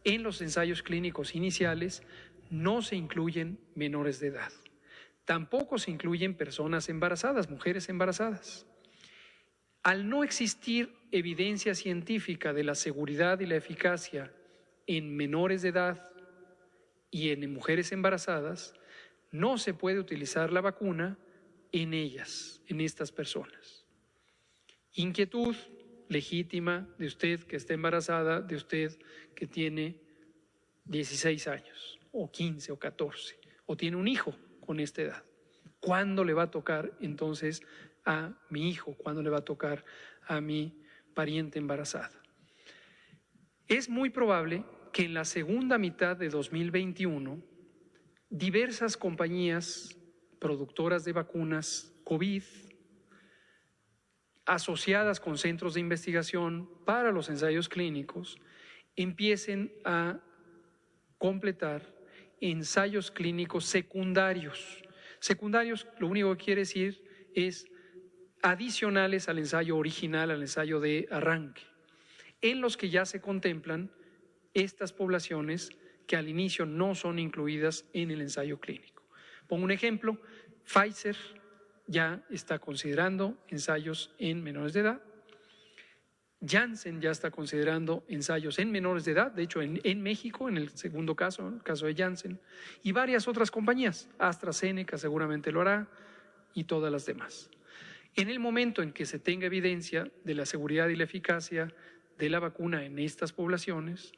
en los ensayos clínicos iniciales no se incluyen menores de edad. Tampoco se incluyen personas embarazadas, mujeres embarazadas. Al no existir evidencia científica de la seguridad y la eficacia en menores de edad y en mujeres embarazadas, no se puede utilizar la vacuna en ellas, en estas personas. Inquietud legítima de usted que está embarazada, de usted que tiene 16 años, o 15 o 14, o tiene un hijo con esta edad. ¿Cuándo le va a tocar entonces a mi hijo? ¿Cuándo le va a tocar a mi pariente embarazada? Es muy probable que en la segunda mitad de 2021 diversas compañías productoras de vacunas COVID asociadas con centros de investigación para los ensayos clínicos empiecen a completar ensayos clínicos secundarios. Secundarios, lo único que quiere decir es adicionales al ensayo original, al ensayo de arranque, en los que ya se contemplan estas poblaciones que al inicio no son incluidas en el ensayo clínico. Pongo un ejemplo: Pfizer ya está considerando ensayos en menores de edad, Janssen ya está considerando ensayos en menores de edad, de hecho en México, en el segundo caso, el caso de Janssen, y varias otras compañías, AstraZeneca seguramente lo hará y todas las demás. En el momento en que se tenga evidencia de la seguridad y la eficacia de la vacuna en estas poblaciones,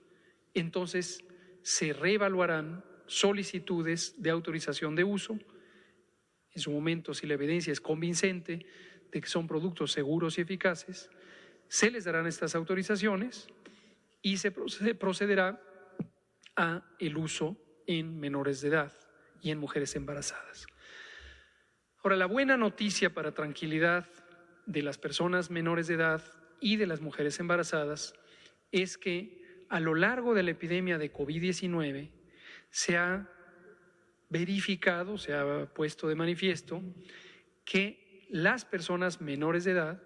entonces se reevaluarán solicitudes de autorización de uso. En su momento, si la evidencia es convincente de que son productos seguros y eficaces, se les darán estas autorizaciones y se procederá a el uso en menores de edad y en mujeres embarazadas. Ahora, la buena noticia para tranquilidad de las personas menores de edad y de las mujeres embarazadas es que a lo largo de la epidemia de COVID-19 se ha verificado, se ha puesto de manifiesto que las personas menores de edad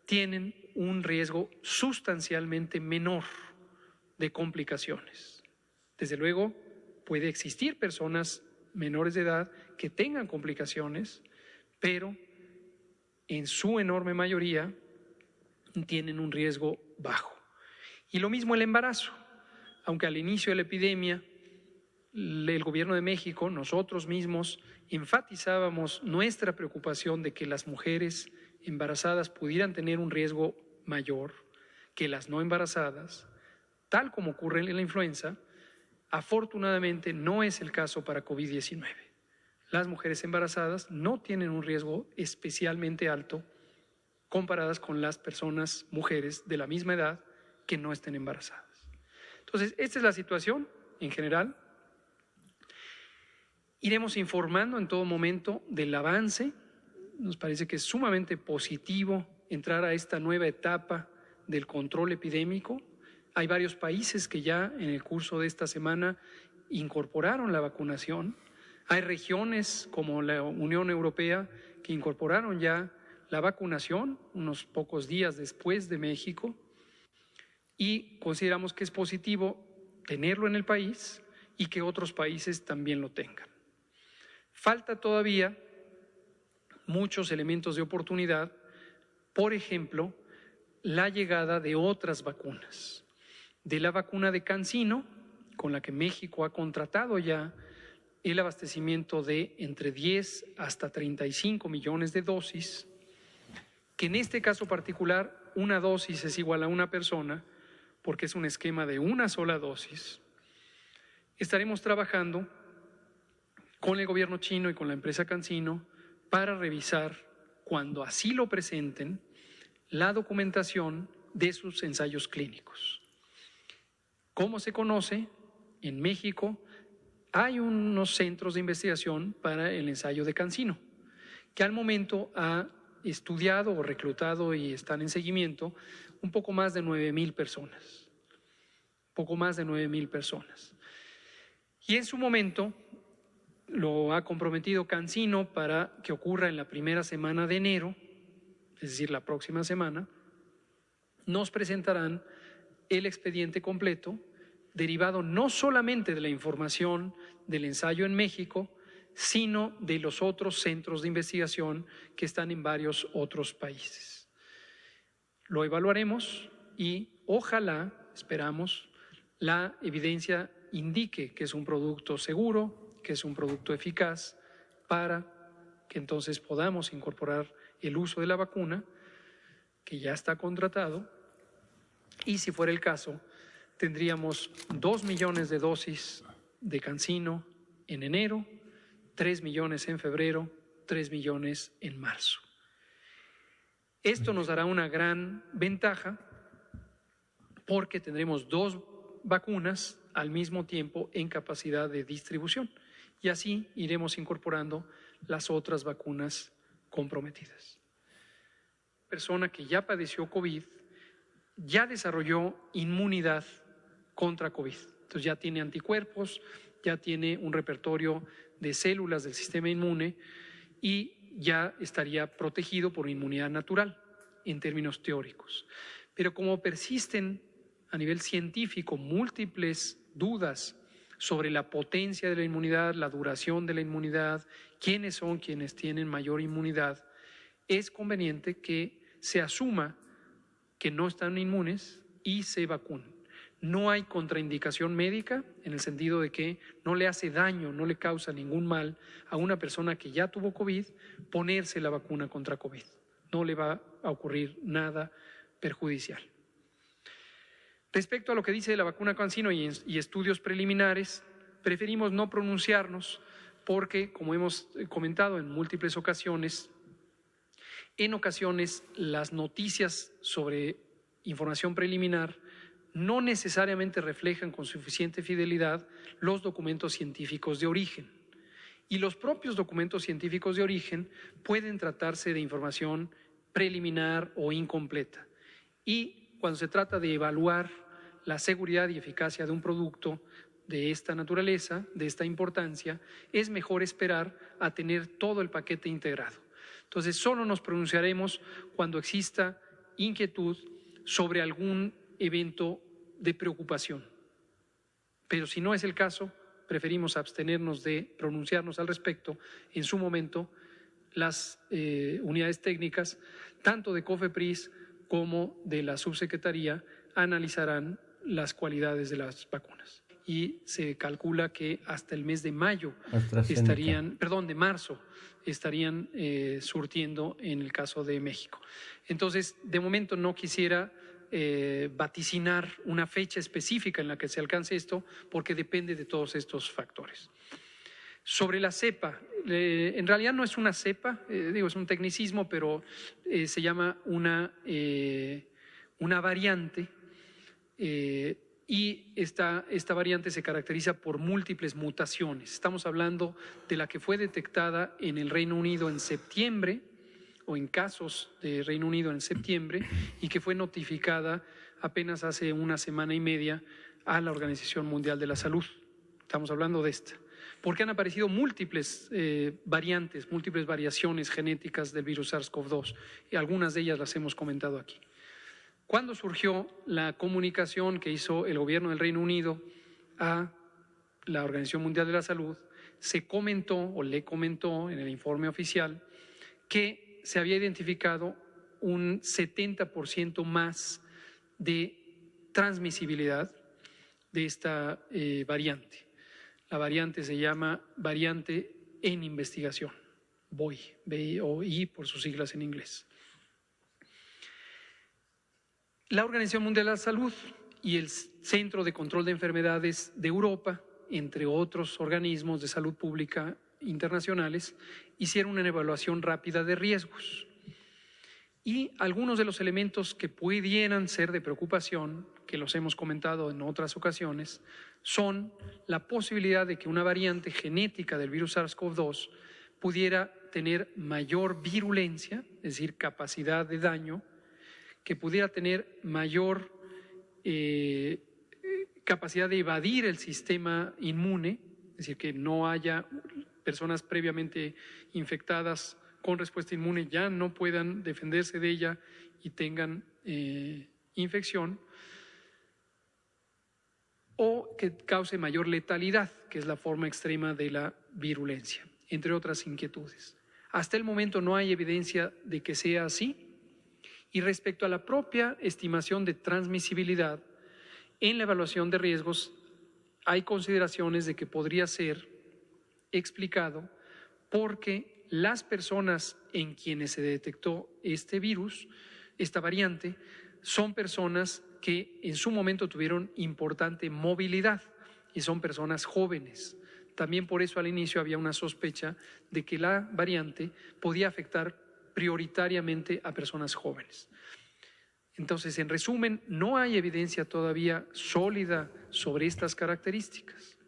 tienen un riesgo sustancialmente menor de complicaciones. Desde luego, puede existir personas menores de edad que tengan complicaciones, pero en su enorme mayoría tienen un riesgo bajo. Y lo mismo el embarazo. Aunque al inicio de la epidemia el Gobierno de México, nosotros mismos, enfatizábamos nuestra preocupación de que las mujeres embarazadas pudieran tener un riesgo mayor que las no embarazadas, tal como ocurre en la influenza, afortunadamente no es el caso para COVID-19. Las mujeres embarazadas no tienen un riesgo especialmente alto comparadas con las personas, mujeres de la misma edad que no estén embarazadas. Entonces, esta es la situación en general. Iremos informando en todo momento del avance. Nos parece que es sumamente positivo entrar a esta nueva etapa del control epidémico. Hay varios países que ya en el curso de esta semana incorporaron la vacunación. Hay regiones como la Unión Europea que incorporaron ya la vacunación unos pocos días después de México, y consideramos que es positivo tenerlo en el país y que otros países también lo tengan. Falta todavía muchos elementos de oportunidad, por ejemplo, la llegada de otras vacunas, de la vacuna de CanSino, con la que México ha contratado ya el abastecimiento de entre 10 hasta 35 millones de dosis, que en este caso particular una dosis es igual a una persona, porque es un esquema de una sola dosis. Estaremos trabajando con el gobierno chino y con la empresa CanSino para revisar, cuando así lo presenten, la documentación de sus ensayos clínicos. Como se conoce, en México hay unos centros de investigación para el ensayo de CanSino, que al momento ha estudiado o reclutado y están en seguimiento un poco más de 9,000 personas. Poco más de 9,000 personas. Y en su momento lo ha comprometido CanSino para que ocurra en la primera semana de enero, es decir, la próxima semana. Nos presentarán el expediente completo derivado no solamente de la información del ensayo en México, sino de los otros centros de investigación que están en varios otros países. Lo evaluaremos y ojalá, esperamos, la evidencia indique que es un producto seguro, que es un producto eficaz, para que entonces podamos incorporar el uso de la vacuna, que ya está contratado, y si fuera el caso, tendríamos 2 millones de dosis de CanSino en enero, 3 millones en febrero, 3 millones en marzo. Esto nos dará una gran ventaja porque tendremos 2 vacunas al mismo tiempo en capacidad de distribución y así iremos incorporando las otras vacunas comprometidas. Persona que ya padeció COVID ya desarrolló inmunidad contra COVID. Entonces ya tiene anticuerpos, ya tiene un repertorio de células del sistema inmune y ya estaría protegido por inmunidad natural en términos teóricos. Pero como persisten a nivel científico múltiples dudas sobre la potencia de la inmunidad, la duración de la inmunidad, quiénes son quienes tienen mayor inmunidad, es conveniente que se asuma que no están inmunes y se vacunen. No hay contraindicación médica en el sentido de que no le hace daño, no le causa ningún mal a una persona que ya tuvo COVID ponerse la vacuna contra COVID. No le va a ocurrir nada perjudicial. Respecto a lo que dice de la vacuna CanSino y estudios preliminares, preferimos no pronunciarnos porque, como hemos comentado en múltiples ocasiones, en ocasiones las noticias sobre información preliminar no necesariamente reflejan con suficiente fidelidad los documentos científicos de origen. Y los propios documentos científicos de origen pueden tratarse de información preliminar o incompleta. Y cuando se trata de evaluar la seguridad y eficacia de un producto de esta naturaleza, de esta importancia, es mejor esperar a tener todo el paquete integrado. Entonces, solo nos pronunciaremos cuando exista inquietud sobre algún evento de preocupación. Pero si no es el caso, preferimos abstenernos de pronunciarnos al respecto. En su momento, las unidades técnicas, tanto de COFEPRIS como de la subsecretaría, analizarán las cualidades de las vacunas. Y se calcula que hasta el mes de marzo estarían surtiendo en el caso de México. Entonces, de momento no quisiera vaticinar una fecha específica en la que se alcance esto, porque depende de todos estos factores. Sobre la cepa, en realidad no es una cepa, es un tecnicismo, pero se llama una variante, y esta variante se caracteriza por múltiples mutaciones. Estamos hablando de la que fue detectada en el Reino Unido en septiembre, o en casos de Reino Unido en septiembre, y que fue notificada apenas hace una semana y media a la Organización Mundial de la Salud. Estamos hablando de esta. Porque han aparecido múltiples variantes, múltiples variaciones genéticas del virus SARS-CoV-2, y algunas de ellas las hemos comentado aquí. Cuando surgió la comunicación que hizo el gobierno del Reino Unido a la Organización Mundial de la Salud, se comentó o le comentó en el informe oficial que se había identificado un 70% más de transmisibilidad de esta variante. La variante se llama variante en investigación, BOI por sus siglas en inglés. La Organización Mundial de la Salud y el Centro de Control de Enfermedades de Europa, entre otros organismos de salud pública internacionales, hicieron una evaluación rápida de riesgos. Y algunos de los elementos que pudieran ser de preocupación, que los hemos comentado en otras ocasiones, son la posibilidad de que una variante genética del virus SARS-CoV-2 pudiera tener mayor virulencia, es decir, capacidad de daño, que pudiera tener mayor capacidad de evadir el sistema inmune, es decir, que no haya personas previamente infectadas con respuesta inmune ya no puedan defenderse de ella y tengan infección, o que cause mayor letalidad, que es la forma extrema de la virulencia, entre otras inquietudes. Hasta el momento no hay evidencia de que sea así. Y respecto a la propia estimación de transmisibilidad, en la evaluación de riesgos hay consideraciones de que podría ser explicado porque las personas en quienes se detectó este virus, esta variante, son personas que en su momento tuvieron importante movilidad y son personas jóvenes. También por eso al inicio había una sospecha de que la variante podía afectar prioritariamente a personas jóvenes. Entonces, en resumen, no hay evidencia todavía sólida sobre estas características.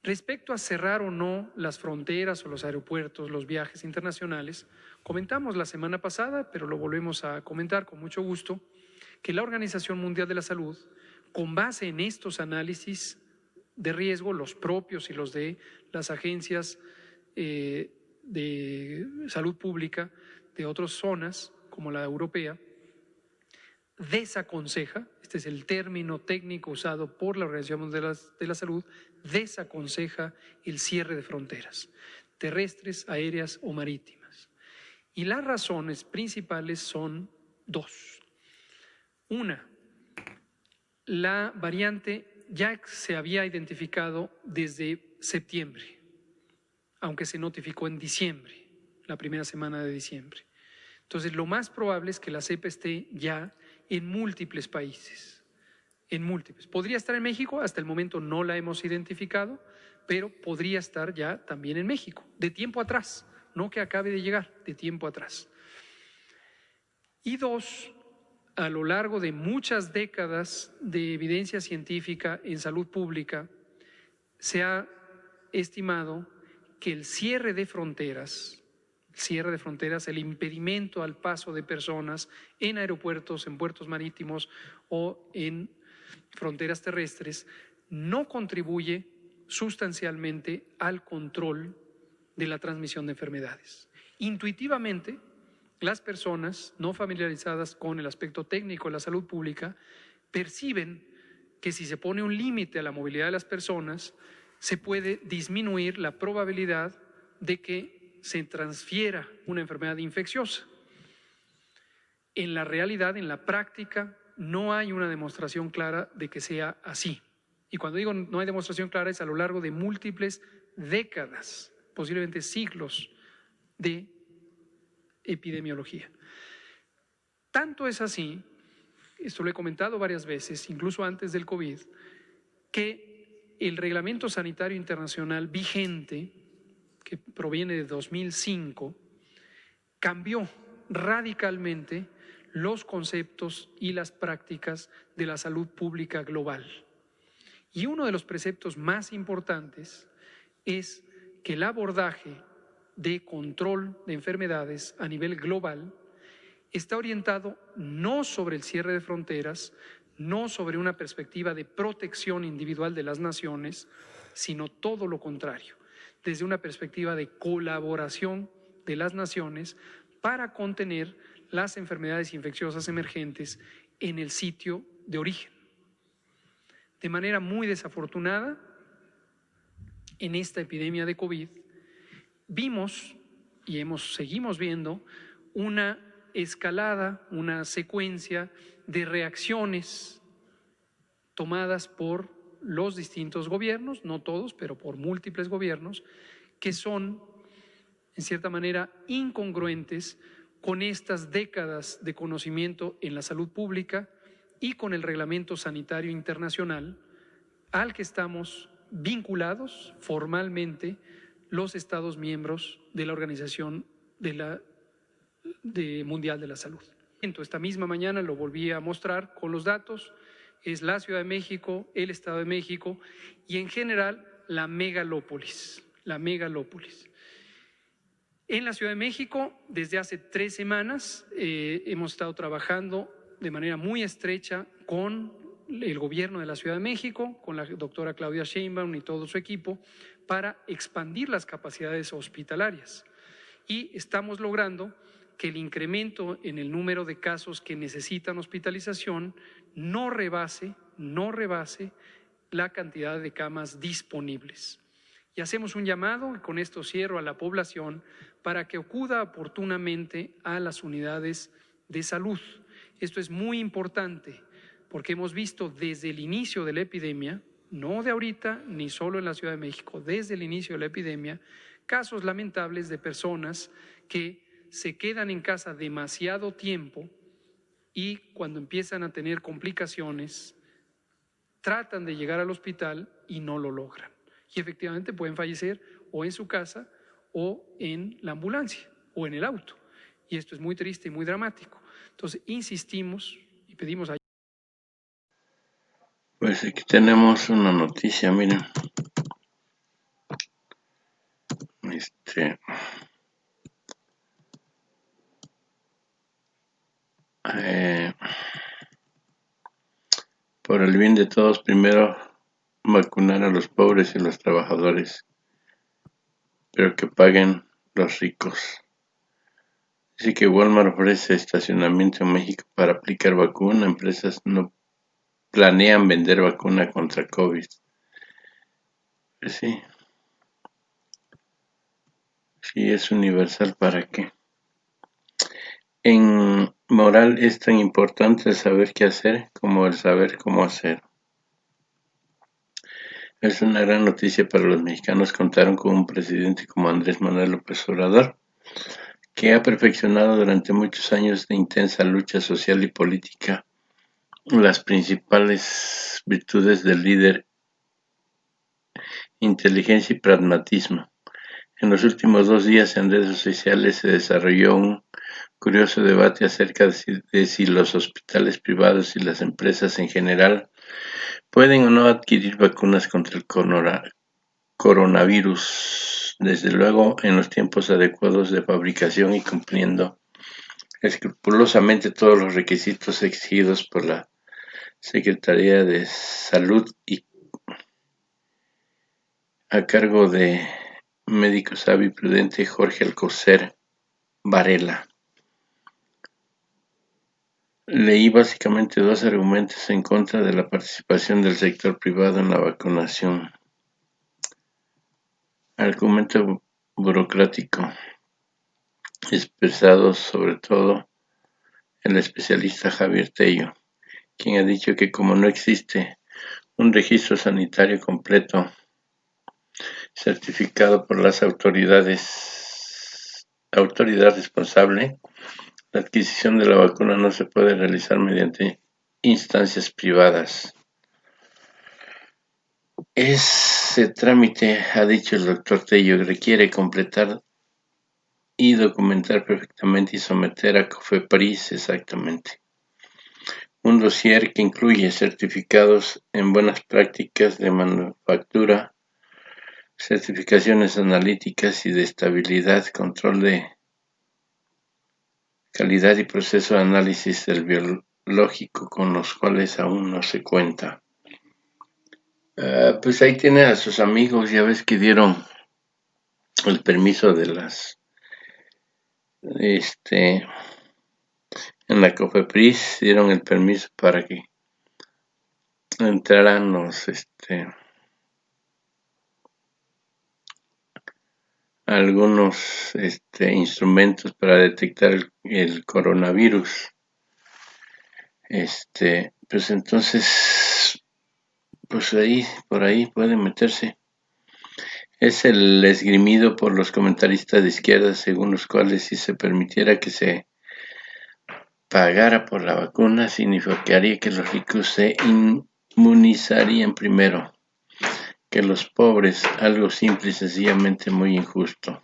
Respecto a cerrar o no las fronteras o los aeropuertos, los viajes internacionales, comentamos la semana pasada, pero lo volvemos a comentar con mucho gusto, que la Organización Mundial de la Salud, con base en estos análisis de riesgo, los propios y los de las agencias de salud pública de otras zonas, como la europea, desaconseja, este es el término técnico usado por la Organización Mundial de la Salud, desaconseja el cierre de fronteras terrestres, aéreas o marítimas. Y las razones principales son dos. Una, la variante ya se había identificado desde septiembre, aunque se notificó en diciembre, la primera semana de diciembre. Entonces, lo más probable es que la cepa esté ya en múltiples países, en múltiples. Podría estar en México, hasta el momento no la hemos identificado, pero podría estar ya también en México, de tiempo atrás, no que acabe de llegar, de tiempo atrás. Y dos, a lo largo de muchas décadas de evidencia científica en salud pública, se ha estimado que el cierre de fronteras, el impedimento al paso de personas en aeropuertos, en puertos marítimos o en fronteras terrestres, no contribuye sustancialmente al control de la transmisión de enfermedades. Intuitivamente, las personas no familiarizadas con el aspecto técnico de la salud pública perciben que si se pone un límite a la movilidad de las personas, se puede disminuir la probabilidad de que se transfiera una enfermedad infecciosa. En la realidad, en la práctica, no hay una demostración clara de que sea así. Y cuando digo no hay demostración clara, es a lo largo de múltiples décadas, posiblemente siglos de epidemiología. Tanto es así, esto lo he comentado varias veces, incluso antes del COVID, que el Reglamento Sanitario Internacional vigente, que proviene de 2005, cambió radicalmente los conceptos y las prácticas de la salud pública global. Y uno de los preceptos más importantes es que el abordaje de control de enfermedades a nivel global está orientado no sobre el cierre de fronteras, no sobre una perspectiva de protección individual de las naciones, sino todo lo contrario, desde una perspectiva de colaboración de las naciones para contener las enfermedades infecciosas emergentes en el sitio de origen. De manera muy desafortunada, en esta epidemia de COVID, vimos y seguimos viendo una escalada, una secuencia de reacciones tomadas por los distintos gobiernos, no todos, pero por múltiples gobiernos, que son, en cierta manera, incongruentes con estas décadas de conocimiento en la salud pública y con el Reglamento Sanitario Internacional al que estamos vinculados formalmente los Estados miembros de la Organización Mundial de la Salud. Esta misma mañana lo volví a mostrar con los datos, es la Ciudad de México, el Estado de México y en general la megalópolis. En la Ciudad de México, desde hace 3 semanas, hemos estado trabajando de manera muy estrecha con el gobierno de la Ciudad de México, con la doctora Claudia Sheinbaum y todo su equipo, para expandir las capacidades hospitalarias. Y estamos logrando que el incremento en el número de casos que necesitan hospitalización no rebase la cantidad de camas disponibles. Y hacemos un llamado, y con esto cierro, a la población para que acuda oportunamente a las unidades de salud. Esto es muy importante porque hemos visto desde el inicio de la epidemia, no de ahorita ni solo en la Ciudad de México, desde el inicio de la epidemia, casos lamentables de personas que se quedan en casa demasiado tiempo y cuando empiezan a tener complicaciones, tratan de llegar al hospital y no lo logran. Y efectivamente pueden fallecer o en su casa o en la ambulancia o en el auto. Y esto es muy triste y muy dramático. Entonces, insistimos y pedimos ayuda. Pues aquí tenemos una noticia, miren. Por el bien de todos, primero vacunar a los pobres y los trabajadores, pero que paguen los ricos. Dice que Walmart ofrece estacionamiento en México para aplicar vacuna. Empresas no planean vender vacuna contra COVID. Pues sí, si es universal, ¿para qué? En moral es tan importante el saber qué hacer como el saber cómo hacer. Es una gran noticia para los mexicanos. Contaron con un presidente como Andrés Manuel López Obrador, que ha perfeccionado durante muchos años de intensa lucha social y política las principales virtudes del líder: inteligencia y pragmatismo. En los últimos 2 días en redes sociales se desarrolló un curioso debate acerca de si los hospitales privados y las empresas en general pueden o no adquirir vacunas contra el coronavirus, desde luego en los tiempos adecuados de fabricación y cumpliendo escrupulosamente todos los requisitos exigidos por la Secretaría de Salud y a cargo de médico sabio y prudente Jorge Alcocer Varela. Leí básicamente 2 argumentos en contra de la participación del sector privado en la vacunación. Argumento burocrático, expresado sobre todo el especialista Javier Tello, quien ha dicho que como no existe un registro sanitario completo certificado por las autoridad responsable, la adquisición de la vacuna no se puede realizar mediante instancias privadas. Ese trámite, ha dicho el doctor Tello, requiere completar y documentar perfectamente y someter a COFEPRIS exactamente un dossier que incluye certificados en buenas prácticas de manufactura, certificaciones analíticas y de estabilidad, control de calidad y proceso de análisis del biológico, con los cuales aún no se cuenta. Pues ahí tiene a sus amigos, ya ves que dieron el permiso de las, en la COFEPRIS dieron el permiso para que entraran los, algunos, instrumentos para detectar el coronavirus. Pues entonces, pues por ahí pueden meterse. Es el esgrimido por los comentaristas de izquierda, según los cuales si se permitiera que se pagara por la vacuna, significaría que los ricos se inmunizarían primero que los pobres, algo simple y sencillamente muy injusto.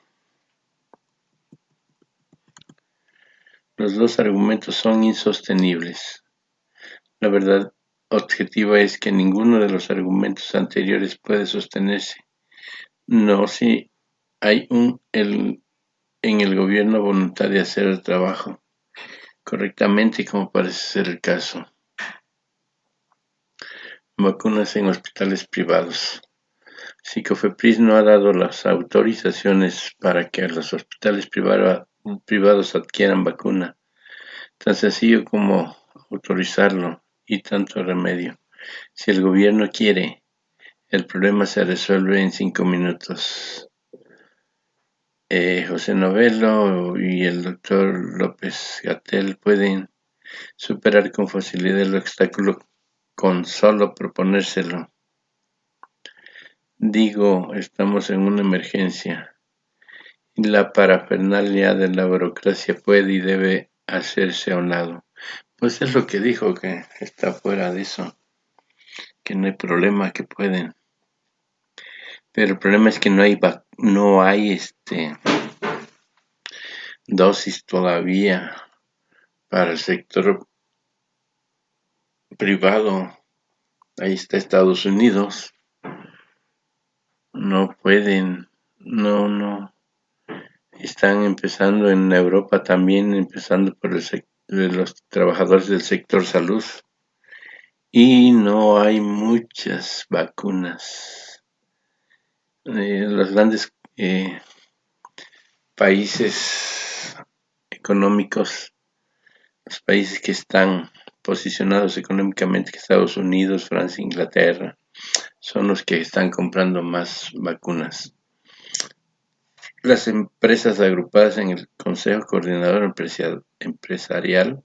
Los dos argumentos son insostenibles. La verdad objetiva es que ninguno de los argumentos anteriores puede sostenerse. No si hay en el gobierno voluntad de hacer el trabajo correctamente, como parece ser el caso. Vacunas en hospitales privados. Si COFEPRIS no ha dado las autorizaciones para que los hospitales privados adquieran vacuna, tan sencillo como autorizarlo y tanto remedio. Si el gobierno quiere El problema se resuelve en 5 minutos. José Novelo y el doctor López-Gatell pueden superar con facilidad el obstáculo con solo proponérselo. Digo, estamos en una emergencia y la parafernalia de la burocracia puede y debe hacerse a un lado. Pues es lo que dijo, que está fuera de eso, que no hay problema, que pueden. Pero el problema es que no hay dosis todavía para el sector privado. Ahí está Estados Unidos. No pueden, no. Están empezando en Europa también, empezando por de los trabajadores del sector salud. Y no hay muchas vacunas. Los grandes países económicos, los países que están posicionados económicamente, que Estados Unidos, Francia, Inglaterra, son los que están comprando más vacunas. Las empresas agrupadas en el Consejo Coordinador Empresarial,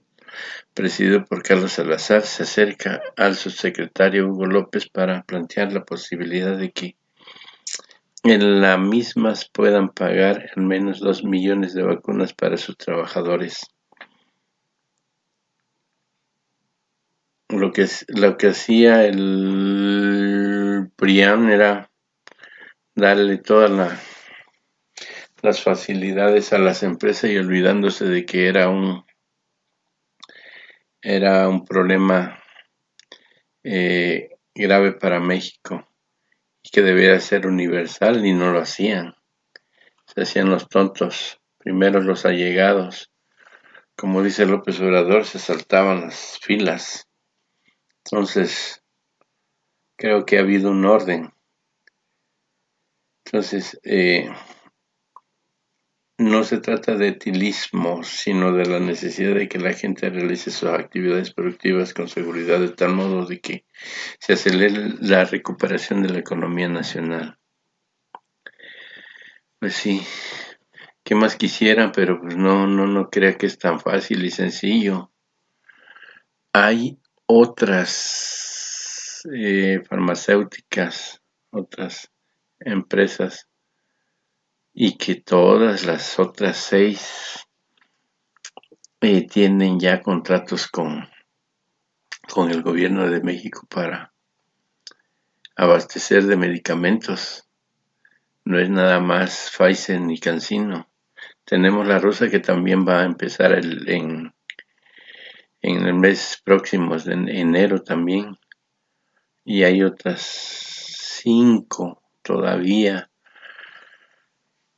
presidido por Carlos Salazar, se acerca al subsecretario Hugo López para plantear la posibilidad de que en las mismas puedan pagar al menos 2 millones de vacunas para sus trabajadores. Lo que hacía el PRIAN era darle todas las facilidades a las empresas y olvidándose de que era un problema grave para México y que debía ser universal, y no lo hacían. Se hacían los tontos. Primero los allegados, como dice López Obrador, se saltaban las filas. Entonces, creo que ha habido un orden. Entonces, no se trata de etilismo, sino de la necesidad de que la gente realice sus actividades productivas con seguridad, de tal modo de que se acelere la recuperación de la economía nacional. Pues sí, ¿qué más quisieran? Pero pues no crea que es tan fácil y sencillo. Hay otras farmacéuticas, otras empresas, y que todas las otras 6 tienen ya contratos con el gobierno de México para abastecer de medicamentos. No es nada más Pfizer ni CanSino. Tenemos la rusa, que también va a empezar en el mes próximo, de enero también. Y hay otras 5 todavía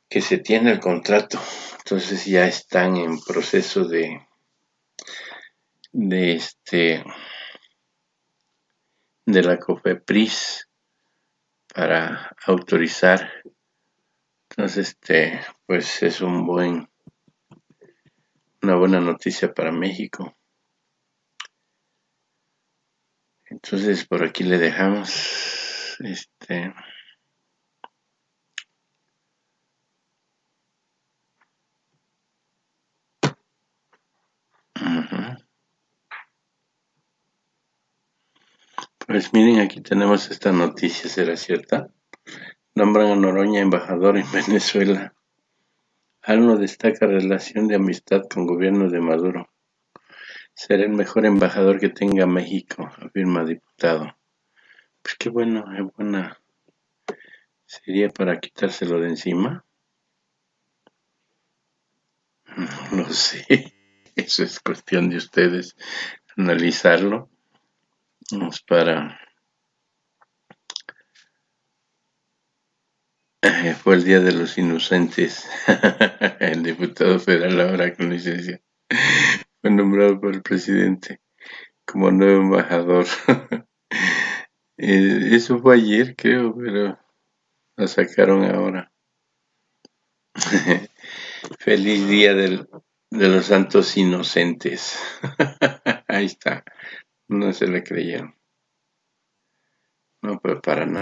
que se tiene el contrato. Entonces ya están en proceso de la COFEPRIS para autorizar. Entonces, pues es una buena noticia para México. Entonces, por aquí le dejamos Pues miren, aquí tenemos esta noticia, ¿será cierta? Nombran a Noroña embajador en Venezuela. ALNO destaca relación de amistad con gobierno de Maduro. Será el mejor embajador que tenga México, afirma diputado. Pues qué bueno, es buena. ¿Sería para quitárselo de encima? No sé. Eso es cuestión de ustedes analizarlo. Fue el Día de los Inocentes. El diputado federal, ahora con licencia, fue nombrado por el presidente como nuevo embajador. Eso fue ayer, creo, pero lo sacaron ahora. Feliz Día de los Santos Inocentes. Ahí está. No se le creyeron. No, pero para nada.